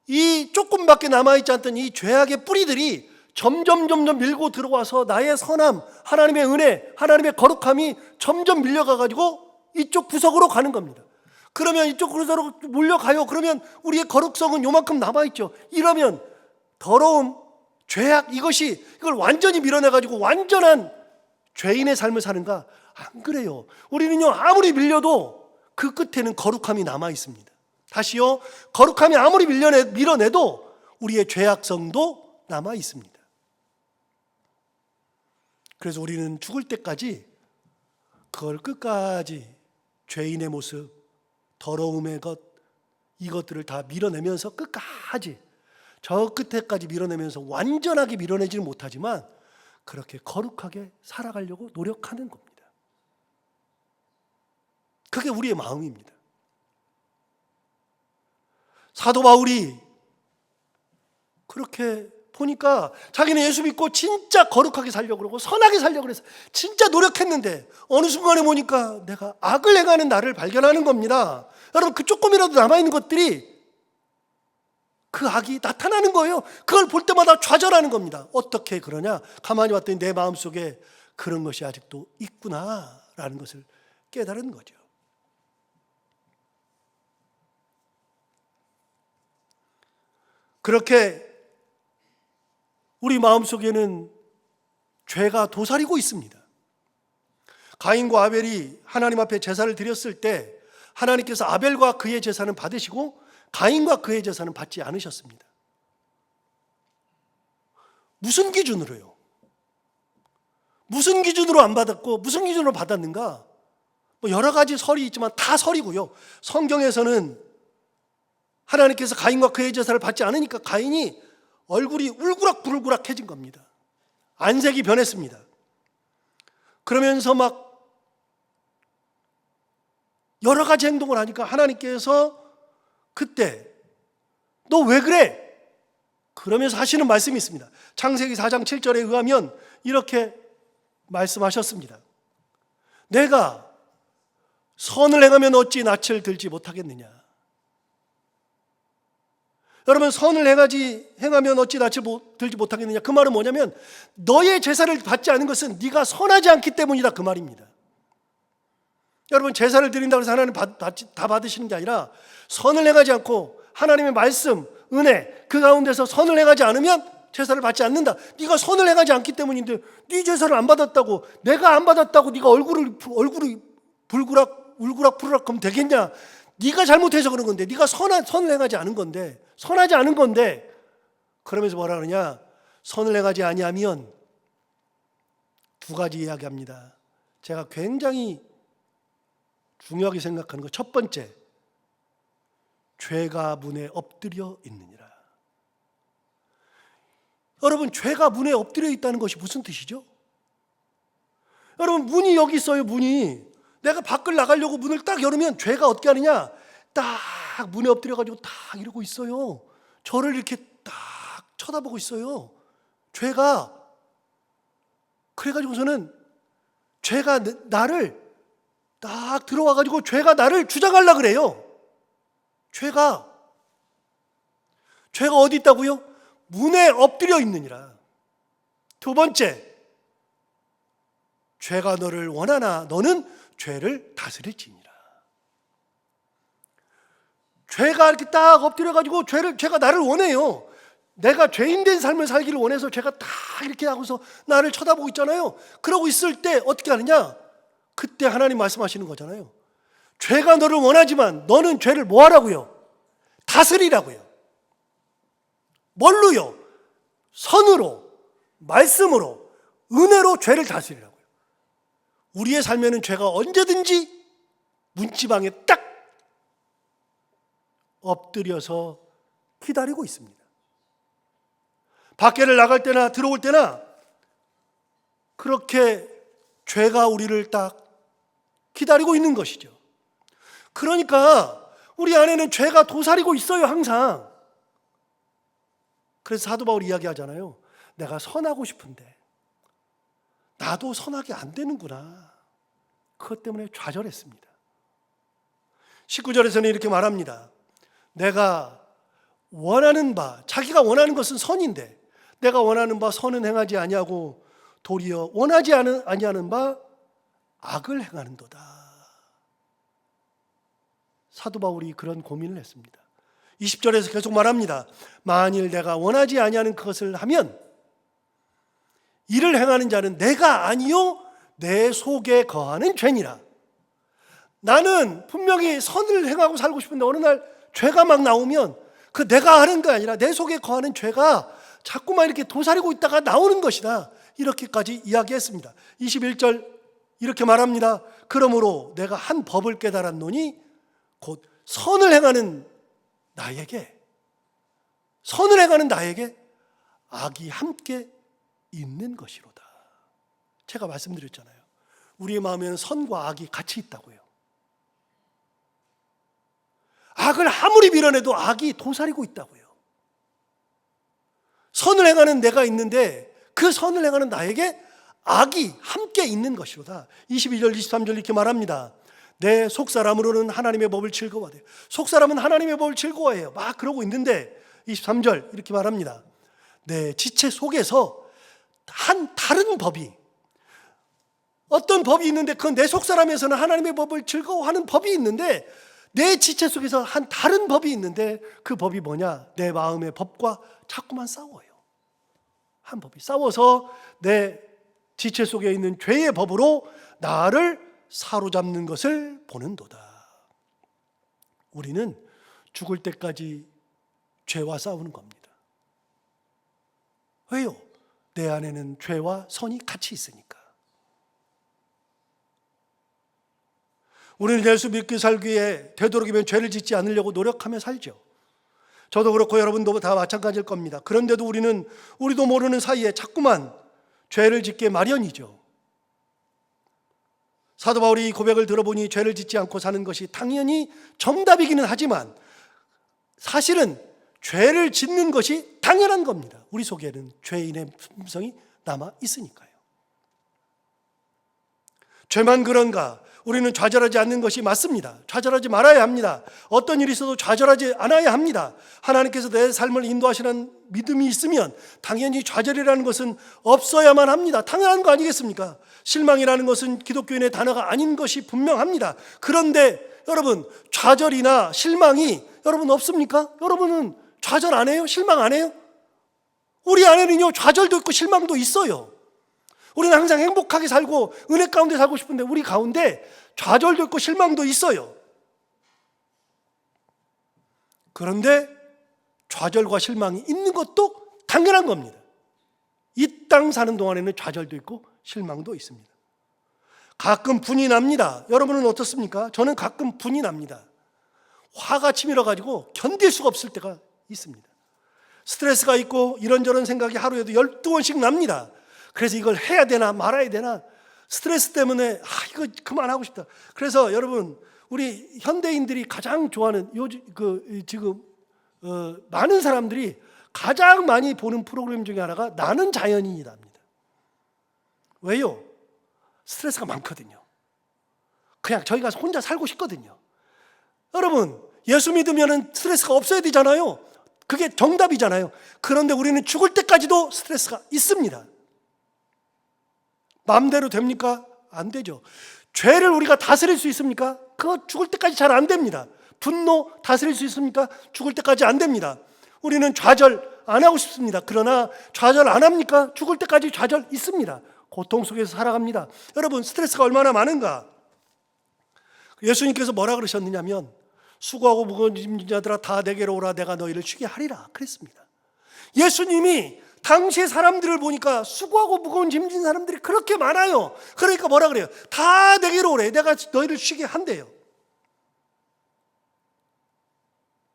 [SPEAKER 1] 이 조금밖에 남아있지 않던 이 죄악의 뿌리들이 점점 밀고 들어와서 나의 선함, 하나님의 은혜, 하나님의 거룩함이 점점 밀려가가지고 이쪽 구석으로 가는 겁니다. 그러면 이쪽 구석으로 몰려가요. 그러면 우리의 거룩성은 요만큼 남아있죠. 이러면 더러움, 죄악, 이걸 완전히 밀어내가지고 완전한 죄인의 삶을 사는가? 안 그래요. 우리는요, 아무리 밀려도 그 끝에는 거룩함이 남아있습니다. 다시요, 거룩함이 아무리 밀어내도 우리의 죄악성도 남아있습니다. 그래서 우리는 죽을 때까지 그걸 끝까지 죄인의 모습, 더러움의 것, 이것들을 다 밀어내면서 끝까지, 저 끝에까지 밀어내면서 완전하게 밀어내지는 못하지만 그렇게 거룩하게 살아가려고 노력하는 겁니다. 그게 우리의 마음입니다. 사도 바울이 그렇게 보니까 자기는 예수 믿고 진짜 거룩하게 살려고 그러고 선하게 살려고 그래서 진짜 노력했는데 어느 순간에 보니까 내가 악을 행하는 나를 발견하는 겁니다. 여러분, 그 조금이라도 남아있는 것들이 그 악이 나타나는 거예요. 그걸 볼 때마다 좌절하는 겁니다. 어떻게 그러냐? 가만히 봤더니 내 마음속에 그런 것이 아직도 있구나라는 것을 깨달은 거죠. 그렇게 우리 마음속에는 죄가 도사리고 있습니다. 가인과 아벨이 하나님 앞에 제사를 드렸을 때 하나님께서 아벨과 그의 제사는 받으시고 가인과 그의 제사는 받지 않으셨습니다. 무슨 기준으로요? 무슨 기준으로 안 받았고 무슨 기준으로 받았는가? 여러 가지 설이 있지만 다 설이고요. 성경에서는 하나님께서 가인과 그의 제사를 받지 않으니까 가인이 얼굴이 울그락불그락해진 겁니다. 안색이 변했습니다. 그러면서 막 여러 가지 행동을 하니까 하나님께서 그때 너 왜 그래? 그러면서 하시는 말씀이 있습니다. 창세기 4장 7절에 의하면 이렇게 말씀하셨습니다. 내가 선을 행하면 어찌 낯을 들지 못하겠느냐? 여러분, 선을 행하면 어찌 낯을 들지 못하겠느냐? 그 말은 뭐냐면 너의 제사를 받지 않은 것은 네가 선하지 않기 때문이다, 그 말입니다. 여러분, 제사를 드린다고 해서 하나님 다 받으시는 게 아니라 선을 행하지 않고 하나님의 말씀, 은혜 그 가운데서 선을 행하지 않으면 제사를 받지 않는다. 네가 선을 행하지 않기 때문인데 네 제사를 안 받았다고, 내가 안 받았다고 네가 얼굴이 울그락불그락 하면 되겠냐? 네가 잘못해서 그런 건데, 네가 선을 행하지 않은 건데, 선하지 않은 건데, 그러면서 뭐라 그러냐? 선을 행하지 아니하면 두 가지 이야기합니다. 제가 굉장히 중요하게 생각하는 거, 첫 번째, 죄가 문에 엎드려 있느니라. 여러분, 죄가 문에 엎드려 있다는 것이 무슨 뜻이죠? 여러분, 문이 여기 있어요. 문이. 내가 밖을 나가려고 문을 딱 열으면 죄가 어떻게 하느냐? 딱 문에 엎드려가지고 딱 이러고 있어요. 저를 이렇게 딱 쳐다보고 있어요. 죄가. 그래가지고서는 죄가 나를 딱 들어와가지고 죄가 나를 주장하려고 그래요. 죄가 어디 있다고요? 문에 엎드려 있느니라. 두 번째, 죄가 너를 원하나 너는 죄를 다스릴지니라. 죄가 이렇게 딱 엎드려가지고 죄가 나를 원해요. 내가 죄인된 삶을 살기를 원해서 죄가 딱 이렇게 하고서 나를 쳐다보고 있잖아요. 그러고 있을 때 어떻게 하느냐? 그때 하나님 말씀하시는 거잖아요. 죄가 너를 원하지만 너는 죄를 뭐 하라고요? 다스리라고요. 뭘로요? 선으로, 말씀으로, 은혜로 죄를 다스리라고요. 우리의 삶에는 죄가 언제든지 문지방에 딱 엎드려서 기다리고 있습니다. 밖에를 나갈 때나 들어올 때나 그렇게 죄가 우리를 딱 기다리고 있는 것이죠. 그러니까 우리 안에는 죄가 도사리고 있어요, 항상. 그래서 사도 바울이 이야기하잖아요. 내가 선하고 싶은데 나도 선하게 안 되는구나. 그것 때문에 좌절했습니다. 19절에서는 이렇게 말합니다. 내가 원하는 바, 자기가 원하는 것은 선인데 내가 원하는 바 선은 행하지 아니하고 도리어 원하지 아니하는 바 악을 행하는도다. 사도 바울이 그런 고민을 했습니다. 20절에서 계속 말합니다. 만일 내가 원하지 아니하는 것을 하면 이를 행하는 자는 내가 아니요 내 속에 거하는 죄니라. 나는 분명히 선을 행하고 살고 싶은데 어느 날 죄가 막 나오면 그 내가 하는 게 아니라 내 속에 거하는 죄가 자꾸만 이렇게 도사리고 있다가 나오는 것이다. 이렇게까지 이야기했습니다. 21절 이렇게 말합니다. 그러므로 내가 한 법을 깨달았노니 곧 선을 행하는 나에게 악이 함께 있는 것이로다. 제가 말씀드렸잖아요. 우리의 마음에는 선과 악이 같이 있다고요. 악을 아무리 밀어내도 악이 도사리고 있다고요. 선을 행하는 내가 있는데 그 선을 행하는 나에게 악이 함께 있는 것이로다. 22절 23절 이렇게 말합니다. 내 속사람으로는 하나님의 법을 즐거워해요. 속사람은 하나님의 법을 즐거워해요. 막 그러고 있는데 23절 이렇게 말합니다. 내 지체 속에서 한 다른 법이, 어떤 법이 있는데 그건 내 속사람에서는 하나님의 법을 즐거워하는 법이 있는데 내 지체 속에서 한 다른 법이 있는데 그 법이 뭐냐? 내 마음의 법과 자꾸만 싸워요. 한 법이 싸워서 내 지체 속에 있는 죄의 법으로 나를 사로잡는 것을 보는도다. 우리는 죽을 때까지 죄와 싸우는 겁니다. 왜요? 내 안에는 죄와 선이 같이 있으니까. 우리는 예수 믿고 살기에 되도록이면 죄를 짓지 않으려고 노력하며 살죠. 저도 그렇고 여러분도 다 마찬가지일 겁니다. 그런데도 우리도 모르는 사이에 자꾸만 죄를 짓게 마련이죠. 사도 바울이 이 고백을 들어보니 죄를 짓지 않고 사는 것이 당연히 정답이기는 하지만 사실은 죄를 짓는 것이 당연한 겁니다. 우리 속에는 죄인의 품성이 남아 있으니까요. 죄만 그런가? 우리는 좌절하지 않는 것이 맞습니다. 좌절하지 말아야 합니다. 어떤 일이 있어도 좌절하지 않아야 합니다. 하나님께서 내 삶을 인도하시는 믿음이 있으면 당연히 좌절이라는 것은 없어야만 합니다. 당연한 거 아니겠습니까? 실망이라는 것은 기독교인의 단어가 아닌 것이 분명합니다. 그런데 여러분, 좌절이나 실망이 여러분 없습니까? 여러분은 좌절 안 해요? 실망 안 해요? 우리 안에는요, 좌절도 있고 실망도 있어요. 우리는 항상 행복하게 살고 은혜 가운데 살고 싶은데 우리 가운데 좌절도 있고 실망도 있어요. 그런데 좌절과 실망이 있는 것도 당연한 겁니다. 이 땅 사는 동안에는 좌절도 있고 실망도 있습니다. 가끔 분이 납니다. 여러분은 어떻습니까? 저는 가끔 분이 납니다. 화가 치밀어가지고 견딜 수가 없을 때가 있습니다. 스트레스가 있고 이런저런 생각이 하루에도 12번씩 납니다. 그래서 이걸 해야 되나 말아야 되나 스트레스 때문에 이거 그만하고 싶다. 그래서 여러분, 우리 현대인들이 가장 좋아하는 지금 많은 사람들이 가장 많이 보는 프로그램 중에 하나가 나는 자연인이답니다. 왜요? 스트레스가 많거든요. 그냥 저희가 혼자 살고 싶거든요. 여러분, 예수 믿으면 스트레스가 없어야 되잖아요. 그게 정답이잖아요. 그런데 우리는 죽을 때까지도 스트레스가 있습니다. 마음대로 됩니까? 안 되죠. 죄를 우리가 다스릴 수 있습니까? 그거 죽을 때까지 잘 안 됩니다. 분노 다스릴 수 있습니까? 죽을 때까지 안 됩니다. 우리는 좌절 안 하고 싶습니다. 그러나 좌절 안 합니까? 죽을 때까지 좌절 있습니다. 고통 속에서 살아갑니다. 여러분, 스트레스가 얼마나 많은가? 예수님께서 뭐라 그러셨느냐면 수고하고 무거운 짐진 자들아 다 내게로 오라 내가 너희를 쉬게 하리라 그랬습니다. 예수님이 당시의 사람들을 보니까 수고하고 무거운 짐진 사람들이 그렇게 많아요. 그러니까 뭐라 그래요? 다 내게로 오래. 내가 너희를 쉬게 한대요.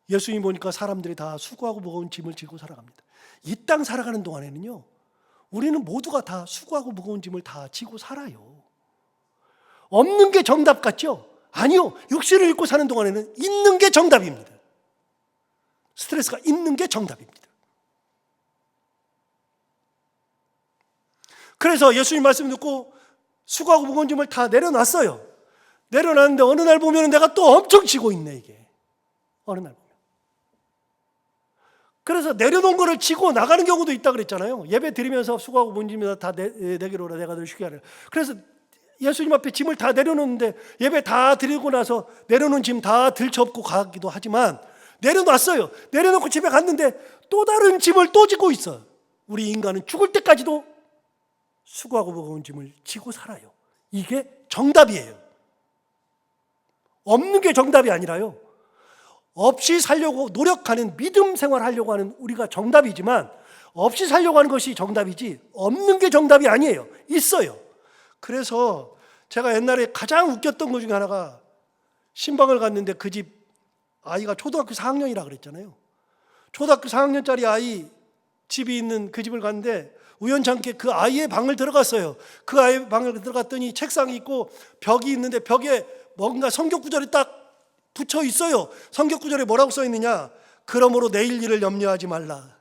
[SPEAKER 1] 예수님 보니까 사람들이 다 수고하고 무거운 짐을 지고 살아갑니다. 이 땅 살아가는 동안에는요, 우리는 모두가 다 수고하고 무거운 짐을 다 지고 살아요. 없는 게 정답 같죠? 아니요. 육신을 입고 사는 동안에는 있는 게 정답입니다. 스트레스가 있는 게 정답입니다. 그래서 예수님 말씀 듣고 수고하고 무거운 짐을 다 내려놨어요. 내려놨는데 어느 날 보면 내가 또 엄청 지고 있네, 이게. 어느 날 보면. 그래서 내려놓은 거를 지고 나가는 경우도 있다 그랬잖아요. 예배 드리면서 수고하고 무거운 짐을 다 내게로 오라 내가 너를 쉬게 하리라. 그래서 예수님 앞에 짐을 다 내려놓는데 예배 다 드리고 나서 내려놓은 짐 다 들쳐업고 가기도 하지만 내려놨어요. 내려놓고 집에 갔는데 또 다른 짐을 또 지고 있어. 우리 인간은 죽을 때까지도 수고하고 무거운 짐을 지고 살아요. 이게 정답이에요. 없는 게 정답이 아니라요. 없이 살려고 노력하는 믿음 생활하려고 하는 우리가 정답이지만 없이 살려고 하는 것이 정답이지 없는 게 정답이 아니에요. 있어요. 그래서 제가 옛날에 가장 웃겼던 것 중에 하나가 신방을 갔는데 그 집 아이가 초등학교 4학년이라 그랬잖아요. 초등학교 4학년짜리 아이 집이 있는 그 집을 갔는데 우연찮게 그 아이의 방을 들어갔어요. 그 아이의 방을 들어갔더니 책상이 있고 벽이 있는데 벽에 뭔가 성경 구절이 딱 붙여 있어요. 성경 구절에 뭐라고 써 있느냐? 그러므로 내일 일을 염려하지 말라.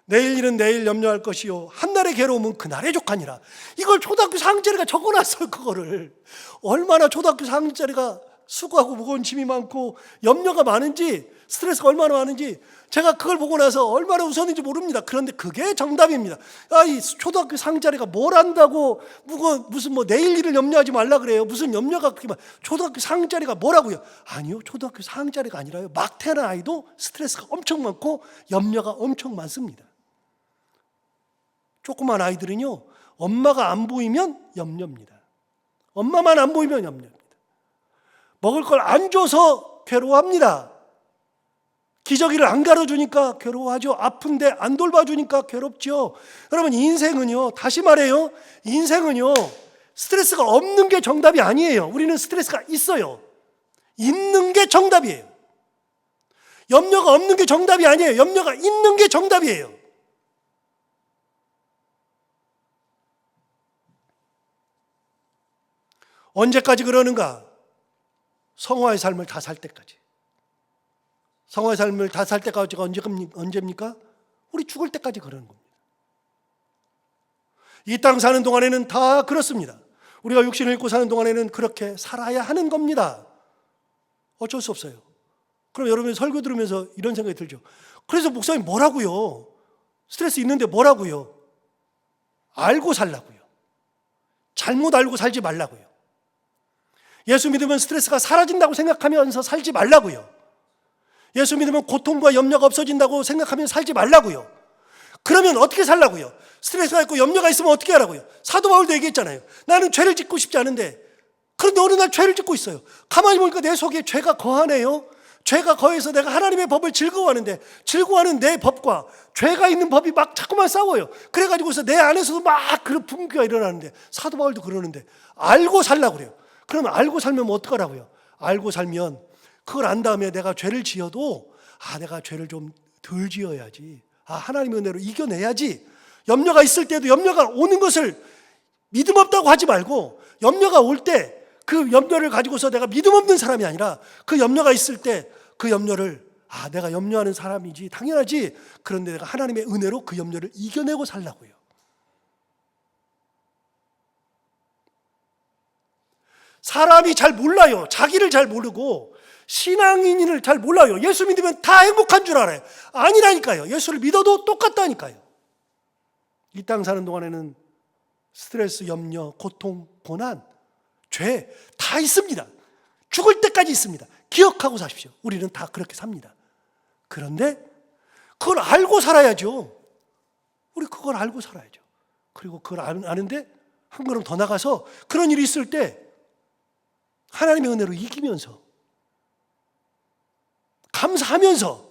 [SPEAKER 1] 내일 일은 내일 염려할 것이요 한날의 괴로움은 그날의 족하니라. 이걸 초등학교 4학년짜리가 적어놨어요. 그거를 얼마나 초등학교 4학년짜리가 수고하고 무거운 짐이 많고 염려가 많은지, 스트레스가 얼마나 많은지 제가 그걸 보고 나서 얼마나 웃었는지 모릅니다. 그런데 그게 정답입니다. 이 초등학교 4학년짜리가 뭘 안다고 무슨 내일 일을 염려하지 말라 그래요. 무슨 염려가 그렇게 초등학교 4학년짜리가 뭐라고요? 아니요, 초등학교 4학년짜리가 아니라요, 막 태어난 아이도 스트레스가 엄청 많고 염려가 엄청 많습니다. 조그만 아이들은요, 엄마가 안 보이면 염려입니다. 엄마만 안 보이면 염려입니다. 먹을 걸 안 줘서 괴로워합니다. 기저귀를 안 갈아주니까 괴로워하죠. 아픈데 안 돌봐주니까 괴롭죠. 여러분, 인생은요, 다시 말해요, 인생은요, 스트레스가 없는 게 정답이 아니에요. 우리는 스트레스가 있어요. 있는 게 정답이에요. 염려가 없는 게 정답이 아니에요. 염려가 있는 게 정답이에요. 언제까지 그러는가? 성화의 삶을 다 살 때까지. 성화의 삶을 다 살 때까지가 언제입니까? 우리 죽을 때까지 그러는 겁니다. 이 땅 사는 동안에는 다 그렇습니다. 우리가 육신을 입고 사는 동안에는 그렇게 살아야 하는 겁니다. 어쩔 수 없어요. 그럼 여러분이 설교 들으면서 이런 생각이 들죠. 그래서 목사님 뭐라고요? 스트레스 있는데 뭐라고요? 알고 살라고요. 잘못 알고 살지 말라고요. 예수 믿으면 스트레스가 사라진다고 생각하면서 살지 말라고요. 예수 믿으면 고통과 염려가 없어진다고 생각하면 살지 말라고요. 그러면 어떻게 살라고요? 스트레스가 있고 염려가 있으면 어떻게 하라고요? 사도 바울도 얘기했잖아요. 나는 죄를 짓고 싶지 않은데, 그런데 어느 날 죄를 짓고 있어요. 가만히 보니까 내 속에 죄가 거하네요. 죄가 거해서 내가 하나님의 법을 즐거워하는데, 즐거워하는 내 법과 죄가 있는 법이 막 자꾸만 싸워요. 그래가지고서 내 안에서도 막 그런 분기가 일어나는데, 사도 바울도 그러는데 알고 살라고 그래요. 그러면 알고 살면 뭐 어떡하라고요? 알고 살면 그걸 안 다음에 내가 죄를 지어도 내가 죄를 좀 덜 지어야지, 하나님의 은혜로 이겨내야지. 염려가 있을 때도 염려가 오는 것을 믿음 없다고 하지 말고, 염려가 올 때 그 염려를 가지고서 내가 믿음 없는 사람이 아니라 그 염려가 있을 때 그 염려를 내가 염려하는 사람이지, 당연하지. 그런데 내가 하나님의 은혜로 그 염려를 이겨내고 살라고요. 사람이 잘 몰라요. 자기를 잘 모르고 신앙인을 잘 몰라요. 예수 믿으면 다 행복한 줄 알아요. 아니라니까요. 예수를 믿어도 똑같다니까요. 이 땅 사는 동안에는 스트레스, 염려, 고통, 고난, 죄 다 있습니다. 죽을 때까지 있습니다. 기억하고 사십시오. 우리는 다 그렇게 삽니다. 그런데 그걸 알고 살아야죠. 우리 그걸 알고 살아야죠. 그리고 그걸 아는데 한 걸음 더 나가서 그런 일이 있을 때 하나님의 은혜로 이기면서, 감사하면서,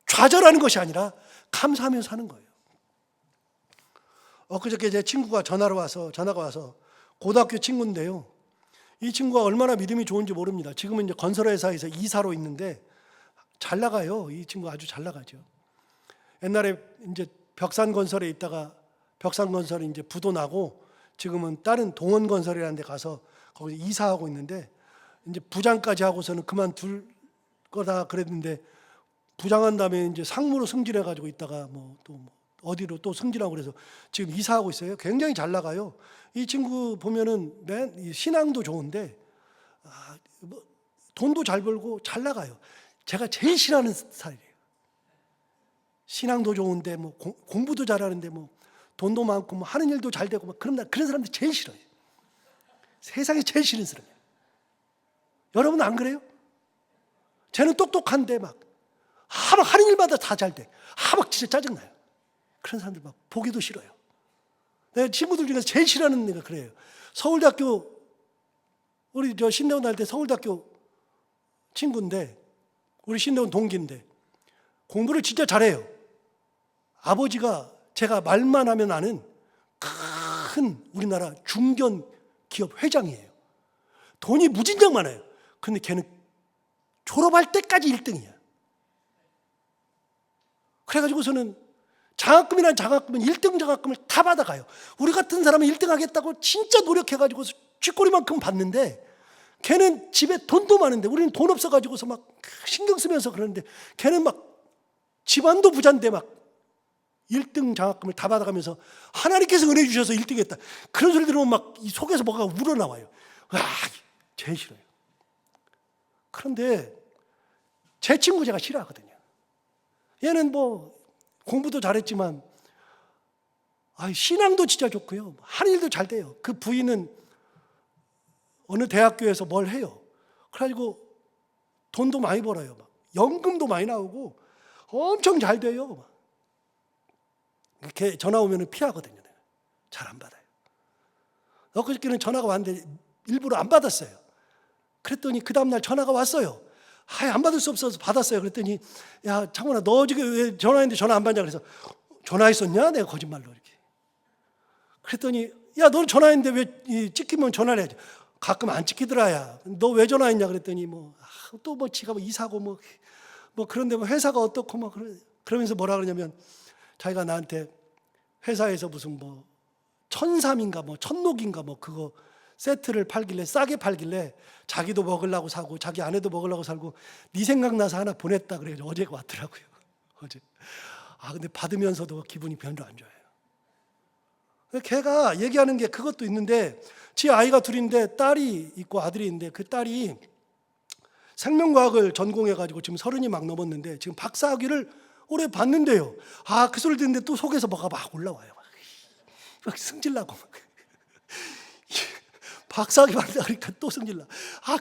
[SPEAKER 1] 좌절하는 것이 아니라 감사하면서 하는 거예요. 엊그저께 제 친구가 전화가 와서 고등학교 친구인데요, 이 친구가 얼마나 믿음이 좋은지 모릅니다. 지금은 이제 건설회사에서 이사로 있는데 잘 나가요. 이 친구 아주 잘 나가죠. 옛날에 이제 벽산건설에 있다가 벽산건설이 이제 부도 나고 지금은 다른 동원건설이라는 데 가서 거기서 이사하고 있는데, 이제 부장까지 하고서는 그만둘 거다 그랬는데, 부장한 다음에 이제 상무로 승진해가지고 있다가 또 어디로 또 승진하고 그래서 지금 이사하고 있어요. 굉장히 잘 나가요. 이 친구 보면은 신앙도 좋은데 돈도 잘 벌고 잘 나가요. 제가 제일 싫어하는 스타일이에요. 신앙도 좋은데 공부도 잘하는데 돈도 많고 하는 일도 잘 되고 그런 사람들 제일 싫어요. 세상에 제일 싫은 사람이에요. 여러분 안 그래요? 쟤는 똑똑한데 막 하는 일마다 다 잘 돼. 막 진짜 짜증나요. 그런 사람들 막 보기도 싫어요. 내 친구들 중에서 제일 싫어하는 애가 그래요. 서울대학교, 우리 신대원 할 때 서울대학교 친구인데, 우리 신대원 동기인데 공부를 진짜 잘해요. 아버지가 제가 말만 하면 아는 큰 우리나라 중견 기업 회장이에요. 돈이 무진장 많아요. 근데 걔는 졸업할 때까지 1등이야. 그래가지고서는 장학금이란 장학금은 1등 장학금을 다 받아가요. 우리 같은 사람은 1등 하겠다고 진짜 노력해가지고 쥐꼬리만큼 받는데, 걔는 집에 돈도 많은데 우리는 돈 없어가지고서 막 신경 쓰면서 그러는데, 걔는 막 집안도 부자인데 막 1등 장학금을 다 받아가면서 하나님께서 은혜 주셔서 1등 했다, 그런 소리 들으면 막 이 속에서 뭐가 우러나와요. 와, 제일 싫어요. 그런데 제 친구 제가 싫어하거든요. 얘는 뭐 공부도 잘했지만 신앙도 진짜 좋고요, 하는 일도 잘 돼요. 그 부인은 어느 대학교에서 뭘 해요. 그래가지고 돈도 많이 벌어요. 막 연금도 많이 나오고 엄청 잘 돼요. 이렇게 전화 오면 피하거든요. 잘 안 받아요. 엊그저께는 전화가 왔는데 일부러 안 받았어요. 그랬더니 그 다음날 전화가 왔어요. 안 받을 수 없어서 받았어요. 그랬더니, 야, 창훈아, 너 지금 왜 전화했는데 전화 안 받냐? 그래서, 전화했었냐? 내가 거짓말로 이렇게. 그랬더니, 야, 너 전화했는데 왜 찍히면 전화를 해야지. 가끔 안 찍히더라, 야. 너 왜 전화했냐? 그랬더니, 또 지가 이사고 그런데 회사가 어떻고 그러면서 뭐라 그러냐면, 자기가 나한테 회사에서 무슨 천삼인가 천녹인가 그거 세트를 팔길래, 싸게 팔길래 자기도 먹으려고 사고 자기 아내도 먹으려고 살고 네 생각나서 하나 보냈다 그래요. 어제가 왔더라고요. 어제. 근데 받으면서도 기분이 별로 안 좋아요. 걔가 얘기하는 게 그것도 있는데, 지 아이가 둘인데 딸이 있고 아들이 있는데, 그 딸이 생명과학을 전공해가지고 지금 30이 막 넘었는데 지금 박사학위를 올해 받는데요. 그 소리를 듣는데 또 속에서 뭐가 막 올라와요. 막 승질나고 박사학위 받는다 그러니까 또 승질나.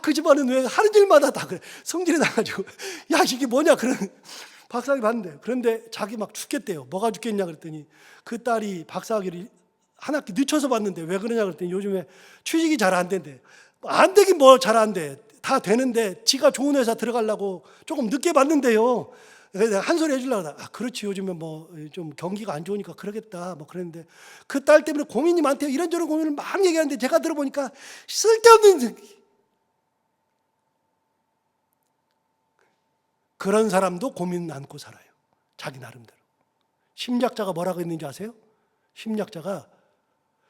[SPEAKER 1] 그 집안은 왜 하는 일마다 다 그래. 성질이 나가지고, 야, 이게 뭐냐, 그런. 박사학위 받는데, 그런데 자기 막 죽겠대요. 뭐가 죽겠냐 그랬더니, 그 딸이 박사학위를 한 학기 늦춰서 받는데 왜 그러냐 그랬더니, 요즘에 취직이 잘 안 된대. 안 되긴 뭐 잘 안 돼. 다 되는데 지가 좋은 회사 들어가려고 조금 늦게 받는데요. 내가 한 소리 해주려고 하다. 그렇지, 요즘에 좀 경기가 안 좋으니까 그러겠다 그랬는데, 그 딸 때문에 고민이 많대요. 이런저런 고민을 막 얘기하는데 제가 들어보니까 쓸데없는, 그런 사람도 고민 안고 살아요. 자기 나름대로. 심리학자가 뭐라고 했는지 아세요? 심리학자가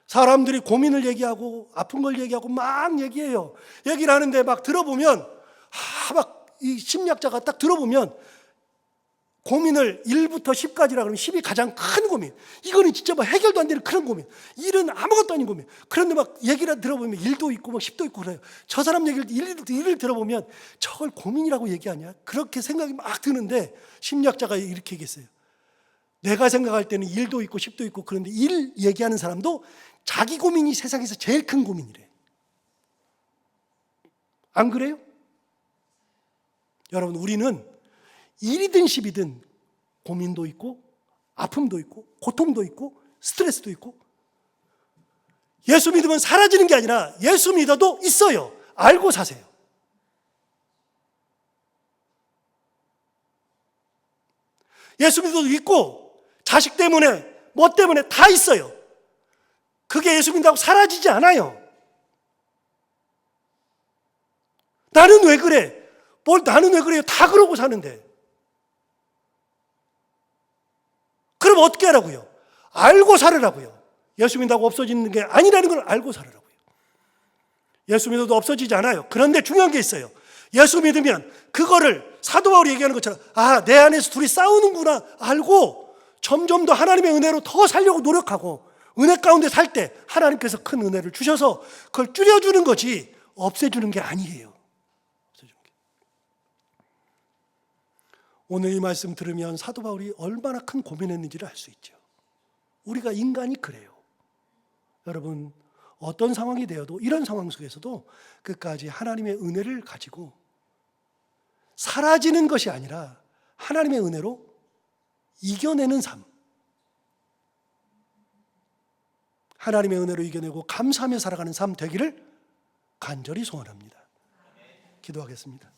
[SPEAKER 1] 사람들이 고민을 얘기하고 아픈 걸 얘기하고 막 얘기해요. 얘기를 하는데 막 들어보면, 이 심리학자가 딱 들어보면 고민을 1부터 10까지라 그러면 10이 가장 큰 고민. 이거는 진짜 해결도 안 되는 그런 고민. 일은 아무것도 아닌 고민. 그런데 막 얘기를 들어보면 1도 있고 10도 있고 그래요. 저 사람 얘기를 일을 들어보면 저걸 고민이라고 얘기하냐? 그렇게 생각이 막 드는데, 심리학자가 이렇게 얘기했어요. 내가 생각할 때는 1도 있고 10도 있고, 그런데 일 얘기하는 사람도 자기 고민이 세상에서 제일 큰 고민이래. 안 그래요? 여러분, 우리는 1이든 10이든 고민도 있고 아픔도 있고 고통도 있고 스트레스도 있고, 예수 믿으면 사라지는 게 아니라 예수 믿어도 있어요. 알고 사세요. 예수 믿어도 있고 자식 때문에 뭐 때문에 다 있어요. 그게 예수 믿는다고 사라지지 않아요. 나는 왜 그래? 나는 왜 그래요? 다 그러고 사는데. 그럼 어떻게 하라고요? 알고 살으라고요. 예수 믿는다고 없어지는 게 아니라는 걸 알고 살으라고요. 예수 믿어도 없어지지 않아요. 그런데 중요한 게 있어요. 예수 믿으면 그거를 사도 바울이 얘기하는 것처럼, 내 안에서 둘이 싸우는구나 알고 점점 더 하나님의 은혜로 더 살려고 노력하고, 은혜 가운데 살 때 하나님께서 큰 은혜를 주셔서 그걸 줄여주는 거지 없애주는 게 아니에요. 오늘 이 말씀 들으면 사도 바울이 얼마나 큰 고민했는지를 알 수 있죠. 우리가 인간이 그래요. 여러분, 어떤 상황이 되어도 이런 상황 속에서도 끝까지 하나님의 은혜를 가지고 사라지는 것이 아니라 하나님의 은혜로 이겨내는 삶, 하나님의 은혜로 이겨내고 감사하며 살아가는 삶 되기를 간절히 소원합니다. 기도하겠습니다.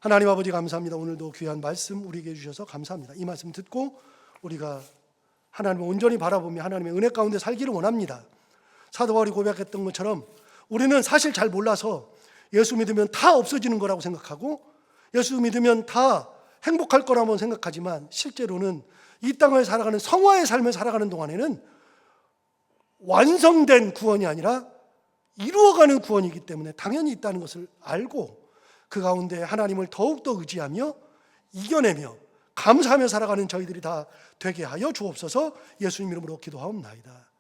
[SPEAKER 1] 하나님 아버지, 감사합니다. 오늘도 귀한 말씀 우리에게 주셔서 감사합니다. 이 말씀 듣고 우리가 하나님을 온전히 바라보며 하나님의 은혜 가운데 살기를 원합니다. 사도 바울이 고백했던 것처럼 우리는 사실 잘 몰라서 예수 믿으면 다 없어지는 거라고 생각하고 예수 믿으면 다 행복할 거라고 생각하지만, 실제로는 이 땅을 살아가는 성화의 삶을 살아가는 동안에는 완성된 구원이 아니라 이루어가는 구원이기 때문에 당연히 있다는 것을 알고 그 가운데 하나님을 더욱더 의지하며 이겨내며 감사하며 살아가는 저희들이 다 되게 하여 주옵소서. 예수님 이름으로 기도하옵나이다.